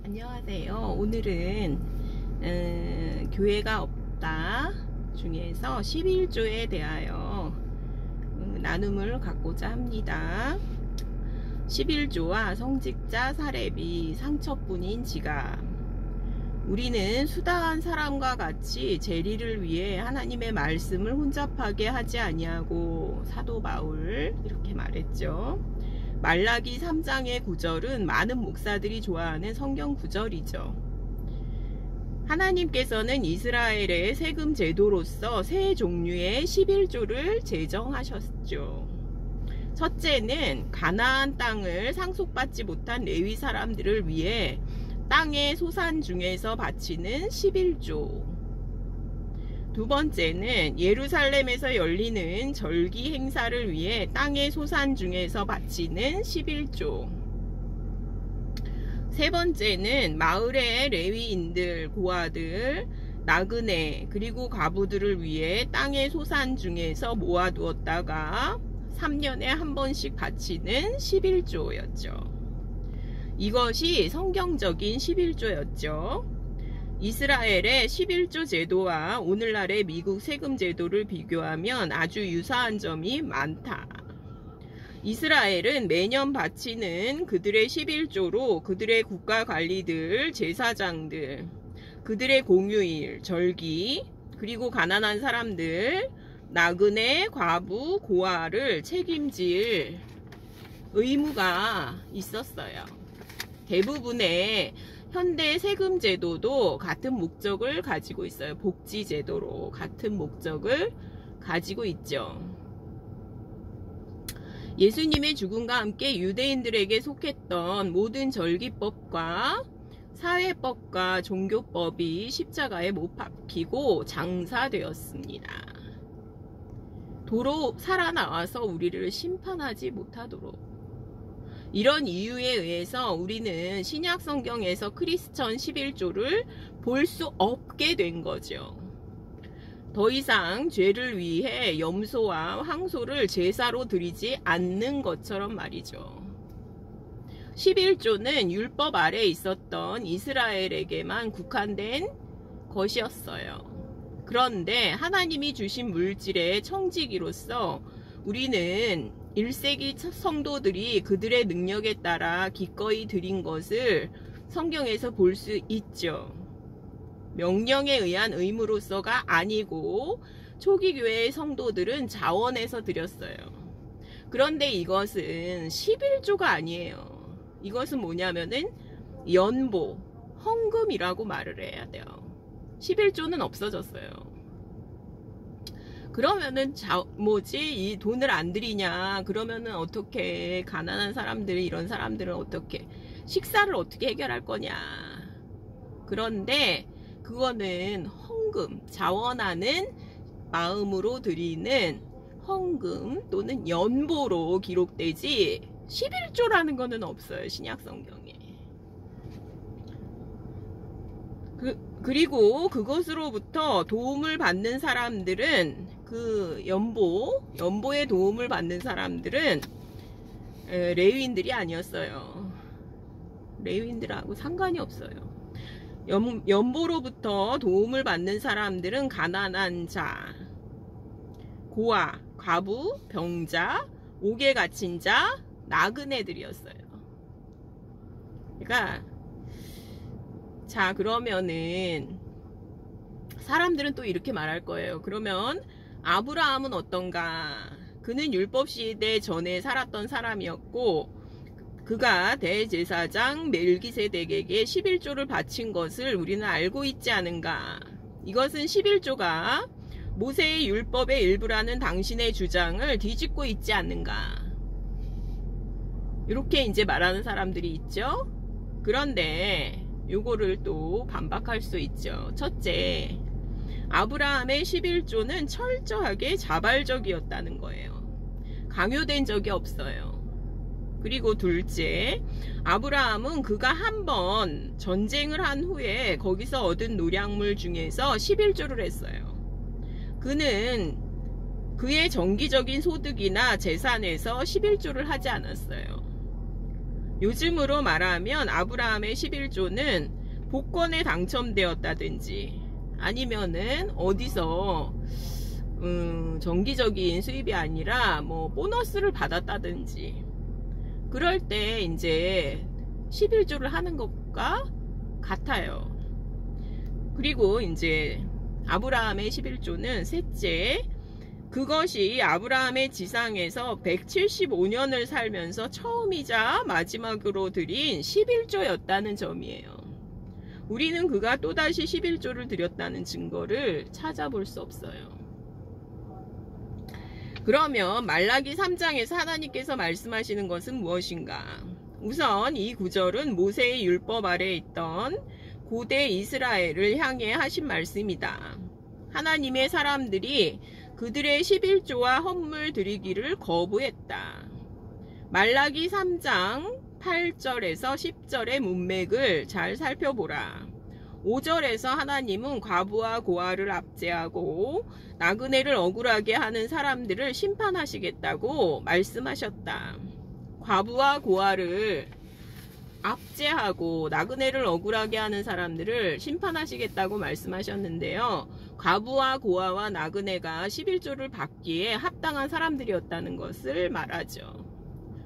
안녕하세요. 오늘은 교회가 없다 중에서 11조에 대하여 나눔을 갖고자 합니다. 11조와 성직자 사례비 상처뿐인 지갑. 우리는 수다한 사람과 같이 재리를 위해 하나님의 말씀을 혼잡하게 하지 아니하고, 사도 바울 이렇게 말했죠. 말라기 3장의 구절은 많은 목사들이 좋아하는 성경 구절이죠. 하나님께서는 이스라엘의 세금 제도로서 세 종류의 11조를 제정하셨죠. 첫째는 가나안 땅을 상속받지 못한 레위 사람들을 위해 땅의 소산 중에서 바치는 11조. 두 번째는 예루살렘에서 열리는 절기 행사를 위해 땅의 소산 중에서 바치는 11조. 세 번째는 마을의 레위인들, 고아들, 나그네, 그리고 과부들을 위해 땅의 소산 중에서 모아두었다가 3년에 한 번씩 바치는 11조였죠. 이것이 성경적인 11조였죠. 이스라엘의 11조 제도와 오늘날의 미국 세금 제도를 비교하면 아주 유사한 점이 많다. 이스라엘은 매년 바치는 그들의 11조로 그들의 국가관리들, 제사장들, 그들의 공휴일, 절기, 그리고 가난한 사람들, 나그네, 과부, 고아를 책임질 의무가 있었어요. 대부분의 현대 세금 제도도 같은 목적을 가지고 있어요. 복지 제도로 같은 목적을 가지고 있죠. 예수님의 죽음과 함께 유대인들에게 속했던 모든 절기법과 사회법과 종교법이 십자가에 못 박히고 장사되었습니다. 도로 살아나와서 우리를 심판하지 못하도록. 이런 이유에 의해서 우리는 신약 성경에서 크리스천 11조를 볼 수 없게 된 거죠. 더 이상 죄를 위해 염소와 황소를 제사로 드리지 않는 것처럼 말이죠. 11조는 율법 아래 있었던 이스라엘에게만 국한된 것이었어요. 그런데 하나님이 주신 물질의 청지기로서 우리는 1세기 성도들이 그들의 능력에 따라 기꺼이 드린 것을 성경에서 볼 수 있죠. 명령에 의한 의무로서가 아니고 초기 교회의 성도들은 자원해서 드렸어요. 그런데 이것은 11조가 아니에요. 이것은 뭐냐면은 연보, 헌금이라고 말을 해야 돼요. 11조는 없어졌어요. 그러면은 이 돈을 안 드리냐, 그러면은 어떻게 가난한 사람들, 이런 사람들은 어떻게 식사를 어떻게 해결할 거냐. 그런데 그거는 헌금, 자원하는 마음으로 드리는 헌금 또는 연보로 기록되지 11조라는 거는 없어요, 신약 성경에. 그리고 그것으로부터 도움을 받는 사람들은, 그 연보의 도움을 받는 사람들은 레위인들이 아니었어요. 레위인들하고 상관이 없어요. 연보로부터 도움을 받는 사람들은 가난한 자, 고아, 과부, 병자, 옥에 갇힌 자, 나그네들이었어요. 그러니까 자, 그러면은 사람들은 또 이렇게 말할 거예요. 그러면 아브라함은 어떤가? 그는 율법 시대 전에 살았던 사람이었고 그가 대제사장 멜기세덱에게 11조를 바친 것을 우리는 알고 있지 않은가? 이것은 11조가 모세의 율법의 일부라는 당신의 주장을 뒤집고 있지 않는가? 이렇게 이제 말하는 사람들이 있죠. 그런데 요거를 또 반박할 수 있죠. 첫째, 아브라함의 11조는 철저하게 자발적이었다는 거예요. 강요된 적이 없어요. 그리고 둘째, 아브라함은 그가 한번 전쟁을 한 후에 거기서 얻은 노량물 중에서 11조를 했어요. 그는 그의 정기적인 소득이나 재산에서 11조를 하지 않았어요. 요즘으로 말하면 아브라함의 11조는 복권에 당첨되었다든지 아니면은 어디서 정기적인 수입이 아니라 뭐 보너스를 받았다든지 그럴 때 이제 11조를 하는 것과 같아요. 그리고 이제 아브라함의 11조는 셋째, 그것이 아브라함의 지상에서 175년을 살면서 처음이자 마지막으로 드린 11조였다는 점이에요. 우리는 그가 또다시 11조를 드렸다는 증거를 찾아볼 수 없어요. 그러면 말라기 3장에서 하나님께서 말씀하시는 것은 무엇인가? 우선 이 구절은 모세의 율법 아래에 있던 고대 이스라엘을 향해 하신 말씀이다. 하나님의 사람들이 그들의 11조와 헌물 드리기를 거부했다. 말라기 3장 8절에서 10절의 문맥을 잘 살펴보라. 5절에서 하나님은 과부와 고아를 압제하고 나그네를 억울하게 하는 사람들을 심판하시겠다고 말씀하셨다. 과부와 고아를 압제하고 나그네를 억울하게 하는 사람들을 심판하시겠다고 말씀하셨는데요. 과부와 고아와 나그네가 11조를 받기에 합당한 사람들이었다는 것을 말하죠.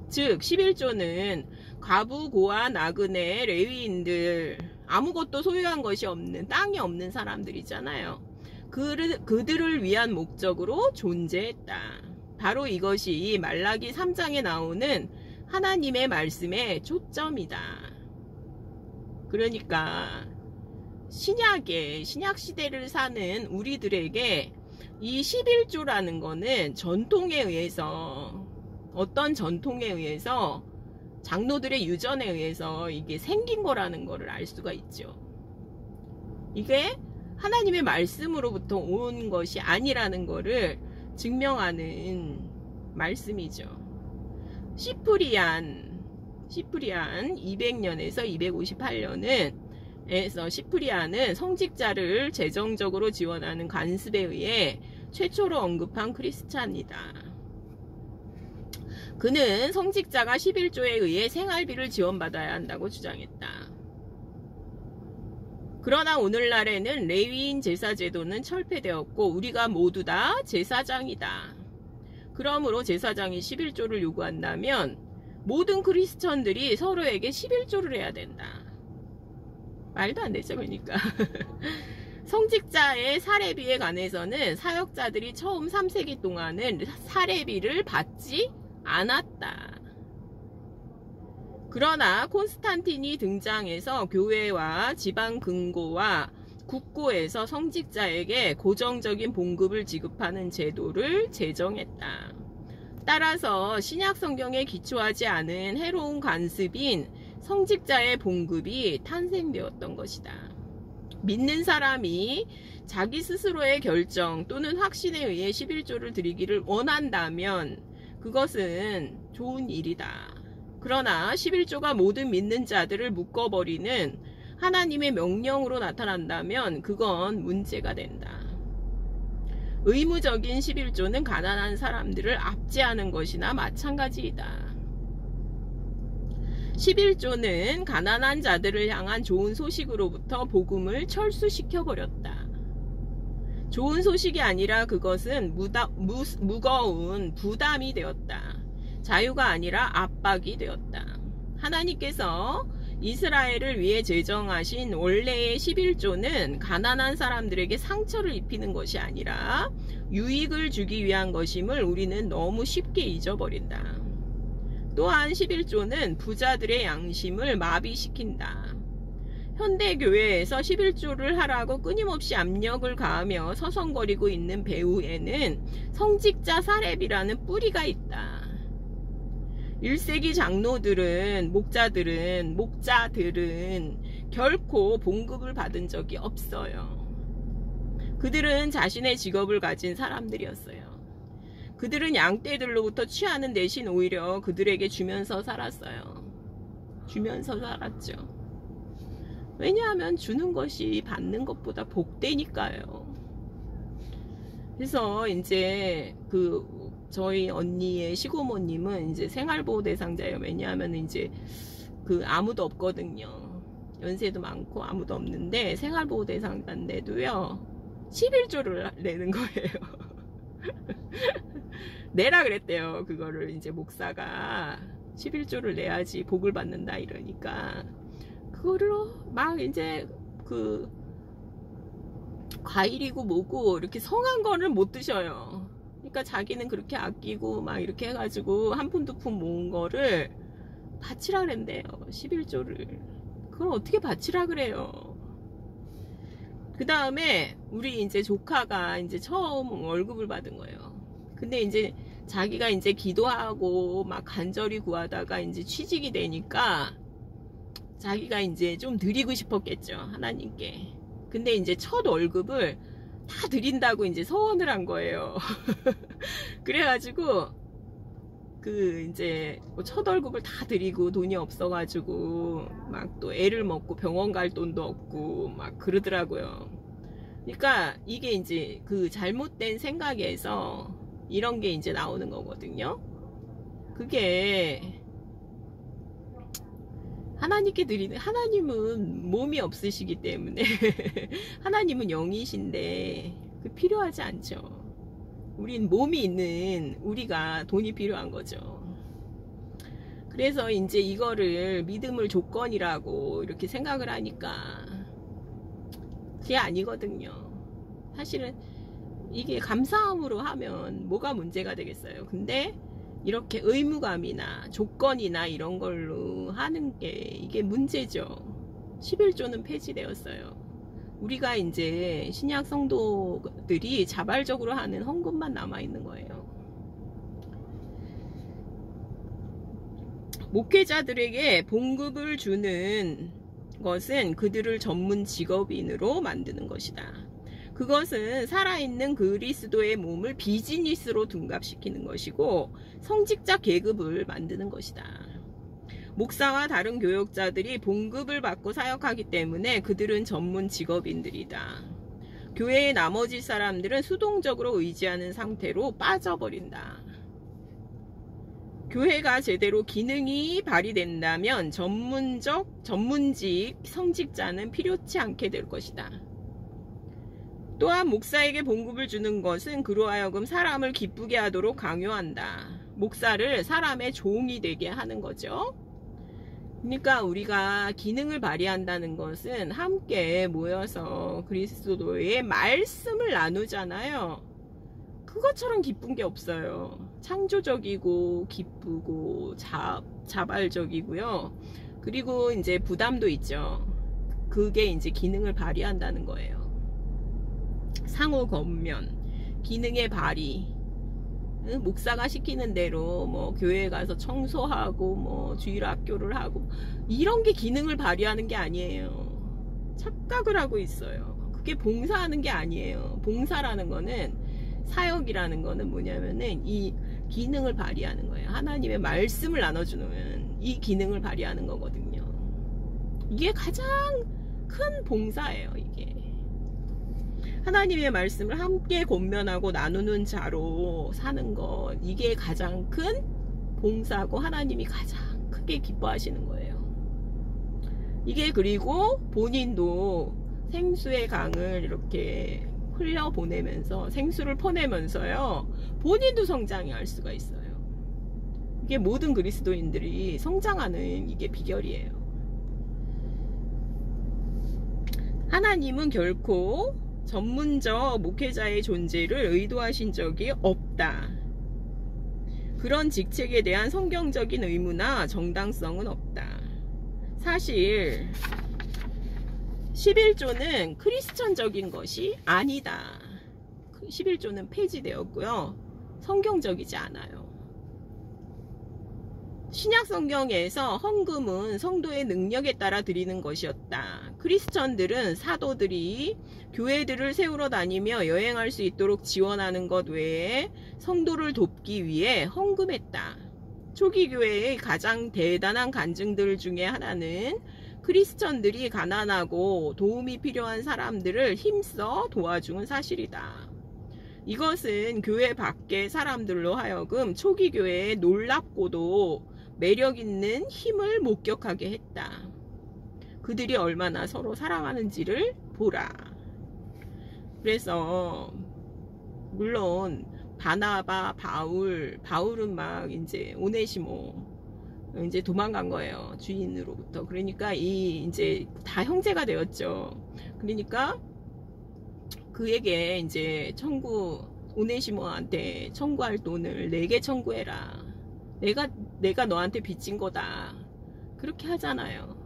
즉 11조는 과부, 고아, 나그네, 레위인들, 아무것도 소유한 것이 없는, 땅이 없는 사람들이잖아요. 그들을 위한 목적으로 존재했다. 바로 이것이 말라기 3장에 나오는 하나님의 말씀의 초점이다. 그러니까 신약시대를 사는 우리들에게 이 11조라는 거는 전통에 의해서, 어떤 전통에 의해서, 장로들의 유전에 의해서 이게 생긴 거라는 거를 알 수가 있죠. 이게 하나님의 말씀으로부터 온 것이 아니라는 거를 증명하는 말씀이죠. 시프리안 200년에서 258년은 시프리안은 성직자를 재정적으로 지원하는 관습에 의해 최초로 언급한 크리스찬이다. 그는 성직자가 11조에 의해 생활비를 지원받아야 한다고 주장했다. 그러나 오늘날에는 레위인 제사제도는 철폐되었고 우리가 모두 다 제사장이다. 그러므로 제사장이 11조를 요구한다면 모든 크리스천들이 서로에게 11조를 해야 된다. 말도 안 되죠, 그러니까. 성직자의 사례비에 관해서는 사역자들이 처음 3세기 동안은 사례비를 받지 않았다. 그러나 콘스탄틴이 등장해서 교회와 지방 금고와 국고에서 성직자에게 고정적인 봉급을 지급하는 제도를 제정했다. 따라서 신약 성경에 기초하지 않은 해로운 관습인 성직자의 봉급이 탄생되었던 것이다. 믿는 사람이 자기 스스로의 결정 또는 확신에 의해 11조를 드리기를 원한다면 그것은 좋은 일이다. 그러나 11조가 모든 믿는 자들을 묶어버리는 하나님의 명령으로 나타난다면 그건 문제가 된다. 의무적인 11조는 가난한 사람들을 압제하는 것이나 마찬가지이다. 11조는 가난한 자들을 향한 좋은 소식으로부터 복음을 철수시켜버렸다. 좋은 소식이 아니라 그것은 무거운 부담이 되었다. 자유가 아니라 압박이 되었다. 하나님께서 이스라엘을 위해 제정하신 원래의 11조는 가난한 사람들에게 상처를 입히는 것이 아니라 유익을 주기 위한 것임을 우리는 너무 쉽게 잊어버린다. 또한 11조는 부자들의 양심을 마비시킨다. 현대교회에서 11조를 하라고 끊임없이 압력을 가하며 서성거리고 있는 배후에는 성직자 사례비라는 뿌리가 있다. 1세기 장로들은, 목자들은 결코 봉급을 받은 적이 없어요. 그들은 자신의 직업을 가진 사람들이었어요. 그들은 양떼들로부터 취하는 대신 오히려 그들에게 주면서 살았어요. 주면서 살았죠. 왜냐하면 주는 것이 받는 것보다 복되니까요. 그래서 이제 저희 언니의 시고모님은 이제 생활보호 대상자예요. 왜냐하면 이제 아무도 없거든요. 연세도 많고 아무도 없는데 생활보호 대상자인데도요 11조를 내는 거예요. 내라 그랬대요. 그거를 이제 목사가 11조를 내야지 복을 받는다 이러니까 그거를 막 이제 과일이고 뭐고 이렇게 성한 거를 못 드셔요. 그러니까 자기는 그렇게 아끼고 막 이렇게 해가지고 한 푼 두 푼 모은 거를 바치라 그랬대요. 11조를. 그걸 어떻게 바치라 그래요. 그 다음에 우리 이제 조카가 이제 처음 월급을 받은 거예요. 근데 이제 자기가 이제 기도하고 막 간절히 구하다가 이제 취직이 되니까 자기가 이제 좀 드리고 싶었겠죠. 하나님께. 근데 이제 첫 월급을 다 드린다고 이제 서원을 한 거예요. 그래가지고 이제 첫 월급을 다 드리고 돈이 없어가지고 막 또 애를 먹고 병원 갈 돈도 없고 막 그러더라고요. 그러니까 이게 이제 잘못된 생각에서 이런 게 이제 나오는 거거든요. 그게 하나님께 드리는, 하나님은 몸이 없으시기 때문에 하나님은 영이신데 필요하지 않죠. 우린 몸이 있는 우리가 돈이 필요한 거죠. 그래서 이제 이거를 믿음을 조건이라고 이렇게 생각을 하니까 그게 아니거든요. 사실은 이게 감사함으로 하면 뭐가 문제가 되겠어요. 근데 이렇게 의무감이나 조건이나 이런 걸로 하는 게 이게 문제죠. 11조는 폐지되었어요. 우리가 이제 신약 성도들이 자발적으로 하는 헌금만 남아있는 거예요. 목회자들에게 봉급을 주는 것은 그들을 전문 직업인으로 만드는 것이다. 그것은 살아있는 그리스도의 몸을 비즈니스로 둔갑시키는 것이고 성직자 계급을 만드는 것이다. 목사와 다른 교역자들이 봉급을 받고 사역하기 때문에 그들은 전문 직업인들이다. 교회의 나머지 사람들은 수동적으로 의지하는 상태로 빠져버린다. 교회가 제대로 기능이 발휘된다면 전문직 성직자는 필요치 않게 될 것이다. 또한 목사에게 봉급을 주는 것은 그로 하여금 사람을 기쁘게 하도록 강요한다. 목사를 사람의 종이 되게 하는 거죠. 그러니까 우리가 기능을 발휘한다는 것은 함께 모여서 그리스도의 말씀을 나누잖아요. 그것처럼 기쁜 게 없어요. 창조적이고 기쁘고 자발적이고요. 그리고 이제 부담도 있죠. 그게 이제 기능을 발휘한다는 거예요. 상호 권면, 기능의 발휘. 목사가 시키는 대로 뭐 교회에 가서 청소하고 뭐 주일 학교를 하고 이런 게 기능을 발휘하는 게 아니에요. 착각을 하고 있어요. 그게 봉사하는 게 아니에요. 봉사라는 거는, 사역이라는 거는 뭐냐면은 이 기능을 발휘하는 거예요. 하나님의 말씀을 나눠주는 이 기능을 발휘하는 거거든요. 이게 가장 큰 봉사예요. 이게 하나님의 말씀을 함께 권면하고 나누는 자로 사는 것, 이게 가장 큰 봉사고 하나님이 가장 크게 기뻐하시는 거예요. 이게 그리고 본인도 생수의 강을 이렇게 흘려보내면서 생수를 퍼내면서요, 본인도 성장할 수가 있어요. 이게 모든 그리스도인들이 성장하는 이게 비결이에요. 하나님은 결코 전문적 목회자의 존재를 의도하신 적이 없다. 그런 직책에 대한 성경적인 의무나 정당성은 없다. 사실 11조는 크리스천적인 것이 아니다. 11조는 폐지되었고요. 성경적이지 않아요. 신약 성경에서 헌금은 성도의 능력에 따라 드리는 것이었다. 크리스천들은 사도들이 교회들을 세우러 다니며 여행할 수 있도록 지원하는 것 외에 성도를 돕기 위해 헌금했다. 초기 교회의 가장 대단한 간증들 중에 하나는 크리스천들이 가난하고 도움이 필요한 사람들을 힘써 도와주는 사실이다. 이것은 교회 밖의 사람들로 하여금 초기 교회에 놀랍고도 매력 있는 힘을 목격하게 했다. 그들이 얼마나 서로 사랑하는지를 보라. 그래서 물론 바나바, 바울은 막 이제 오네시모 이제 도망간 거예요, 주인으로부터. 그러니까 이제 다 형제가 되었죠. 그러니까 그에게 이제 오네시모한테 청구할 돈을 내게 청구해라. 내가 너한테 빚진 거다. 그렇게 하잖아요.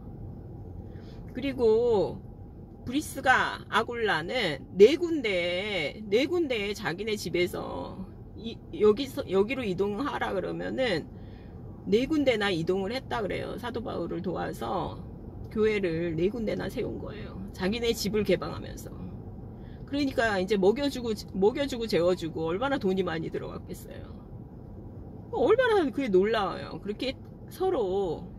그리고 브리스가 아굴라는 네 군데에 자기네 집에서 여기로 이동하라 그러면은 네 군데나 이동을 했다 그래요. 사도 바울을 도와서 교회를 네 군데나 세운 거예요. 자기네 집을 개방하면서. 그러니까 이제 먹여주고 재워주고 얼마나 돈이 많이 들어갔겠어요. 얼마나 그게 놀라워요. 그렇게 서로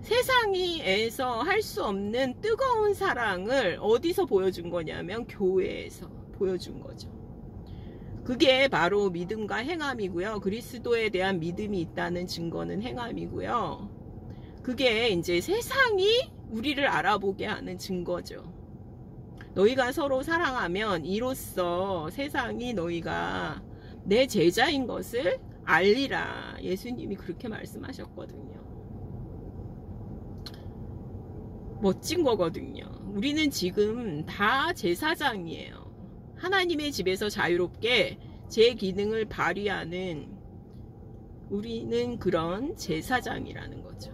세상에서 할 수 없는 뜨거운 사랑을 어디서 보여준 거냐면 교회에서 보여준 거죠. 그게 바로 믿음과 행함이고요. 그리스도에 대한 믿음이 있다는 증거는 행함이고요. 그게 이제 세상이 우리를 알아보게 하는 증거죠. 너희가 서로 사랑하면 이로써 세상이 너희가 내 제자인 것을 알리라. 예수님이 그렇게 말씀하셨거든요. 멋진 거거든요. 우리는 지금 다 제사장이에요. 하나님의 집에서 자유롭게 제 기능을 발휘하는 우리는 그런 제사장이라는 거죠.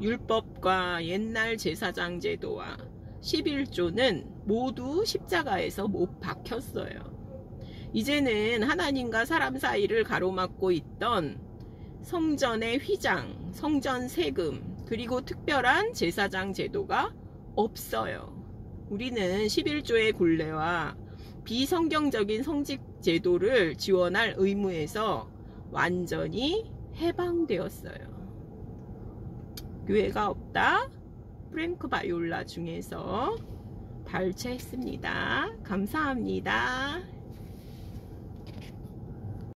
율법과 옛날 제사장 제도와 11조는 모두 십자가에서 못 박혔어요. 이제는 하나님과 사람 사이를 가로막고 있던 성전의 휘장, 성전 세금, 그리고 특별한 제사장 제도가 없어요. 우리는 11조의 굴레와 비성경적인 성직 제도를 지원할 의무에서 완전히 해방되었어요. 교회가 없다. 프랭크 바이올라 중에서 발췌했습니다. 감사합니다.